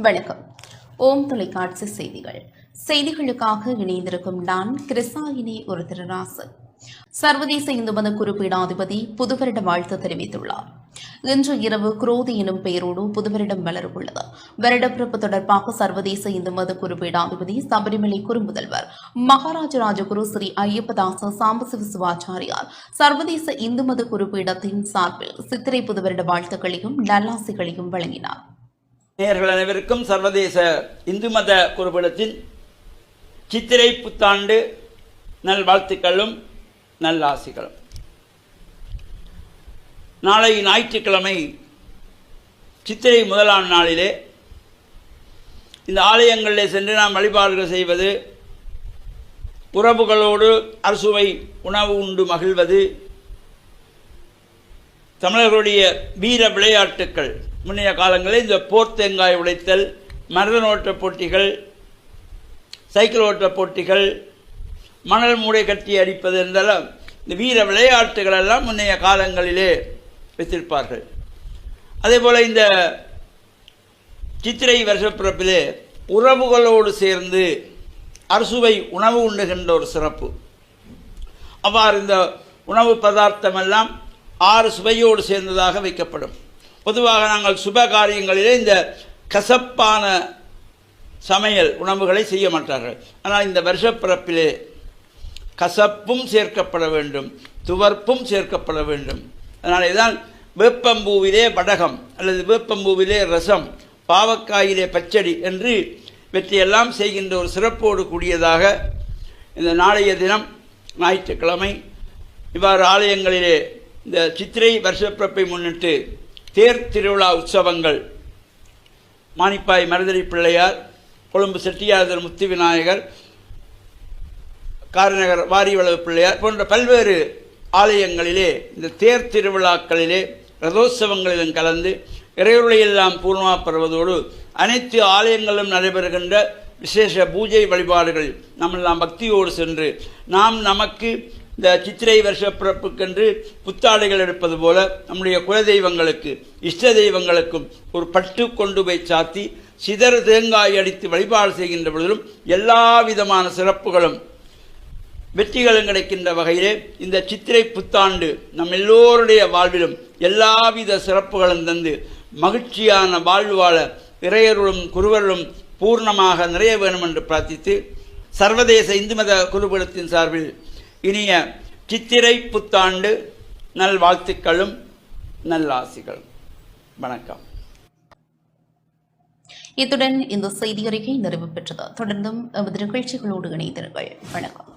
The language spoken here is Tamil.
வணக்கம். ஓம் தொலைக்காட்சி செய்திகளுக்காக இணைந்திருக்கும் நான் கிருசாயினி ஒரு திருராசு. சர்வதேச இந்து மத குறிப்பீடாதிபதி புதுவருட வாழ்த்து தெரிவித்துள்ளார். இன்று இரவு குரோதி எனும் பெயரோடு புதுவருடம் வளரவுள்ளது. வருடப்பிறப்பு தொடர்பாக சர்வதேச இந்து மத குறிப்பீடாதிபதி சபரிமலை குறுமுதல்வர் மகாராஜ ராஜகுரு ஸ்ரீ ஐயப்பதாச சாம்பசிவ சிவாச்சாரியார் சர்வதேச இந்து மத குறிப்பீடத்தின் சார்பில் சித்திரை புதுவருட வாழ்த்துக்களையும் நல்லாசிகளையும் வழங்கினார். நேயர்கள் அனைவருக்கும் சர்வதேச இந்து மத குறிப்பீடத்தின் சித்திரை புத்தாண்டு நல்வாழ்த்துக்களும் நல்லாசிகளும். நாளை ஞாயிற்றுக்கிழமை சித்திரை முதலாம் நாளிலே இந்த ஆலயங்களிலே சென்று நாம் வழிபாடுகள் செய்வது, உறவுகளோடு அறுசுவை உணவு உண்டு மகிழ்வது, தமிழர்களுடைய வீர விளையாட்டுக்கள், முன்னைய காலங்களில் இந்த போர் தேங்காய் உடைத்தல், மரதன் ஓட்ட போட்டிகள், சைக்கிள் ஓட்ட போட்டிகள், மணல் மூடை கட்டி அடிப்பது என்றெல்லாம் இந்த வீர விளையாட்டுகள் எல்லாம் முன்னைய காலங்களிலே வைத்திருப்பார்கள். அதே போல் இந்த சித்திரை வருஷப்பிறப்பிலே உறவுகளோடு சேர்ந்து அறுசுவை உணவு உண்ணுகின்ற ஒரு சிறப்பு. அவ்வாறு இந்த உணவு பதார்த்தமெல்லாம் 6 சுவையோடு சேர்ந்ததாக வைக்கப்படும். பொதுவாக நாங்கள் சுப காரியங்களிலே இந்த கசப்பான சமையல் உணவுகளை செய்ய மாட்டார்கள். ஆனால் இந்த வருஷப்பிறப்பிலே கசப்பும் சேர்க்கப்பட வேண்டும், துவர்ப்பும் சேர்க்கப்பட வேண்டும். அதனாலே தான் வேப்பம்பூவிலே வடகம் அல்லது வேப்பம்பூவிலே ரசம், பாவக்காயிலே பச்சடி என்று வெற்றியெல்லாம் செய்கின்ற ஒரு சிறப்போடு கூடியதாக இந்த நாளைய தினம் ஞாயிற்றுக்கிழமை இவ்வாறு ஆலயங்களிலே இந்த சித்திரை வருஷப்பிறப்பை முன்னிட்டு தேர் திருவிழா உற்சவங்கள், மானிப்பாய் மருதடி பிள்ளையார், கொழும்பு செட்டியார் முத்து விநாயகர், காரநகர் வாரியவளவு பிள்ளையார் போன்ற பல்வேறு ஆலயங்களிலே இந்த தேர் திருவிழாக்களிலே ரதோற்சவங்களிலும் கலந்து இறையுறையெல்லாம் பூர்ணமாக பெறுவதோடு அனைத்து ஆலயங்களிலும் நடைபெறுகின்ற விசேஷ பூஜை வழிபாடுகள் நம்மெல்லாம் பக்தியோடு சென்று நமக்கு இந்த சித்திரை வருஷ பிறப்புக்கென்று புத்தாடைகள் எடுப்பது போல நம்முடைய குலதெய்வங்களுக்கு இஷ்ட தெய்வங்களுக்கும் ஒரு பட்டு கொண்டு போய் சாத்தி சிதறு தேங்காய் அடித்து வழிபாடு செய்கின்ற பொழுதிலும் எல்லா விதமான சிறப்புகளும் வெற்றிகளும் கிடைக்கின்ற வகையிலே இந்த சித்திரை புத்தாண்டு நம் எல்லோருடைய வாழ்விலும் எல்லாவித சிறப்புகளும் தந்து மகிழ்ச்சியான வாழ்வு வாழ இறையருளும் குருவருளும் பூர்ணமாக நிறைய வேணும் என்று பிரார்த்தித்து சர்வதேச இந்து மத குருபீடத்தின் சார்பில் இனிய சித்திரை புத்தாண்டு நல்வாழ்த்துக்களும் நல்லாசிகளும். வணக்கம். இத்துடன் இந்த செய்தி அறிக்கை நிறைவு பெற்றது. தொடர்ந்தும் எமது நிகழ்ச்சிகளோடு இணைந்திருங்கள். வணக்கம்.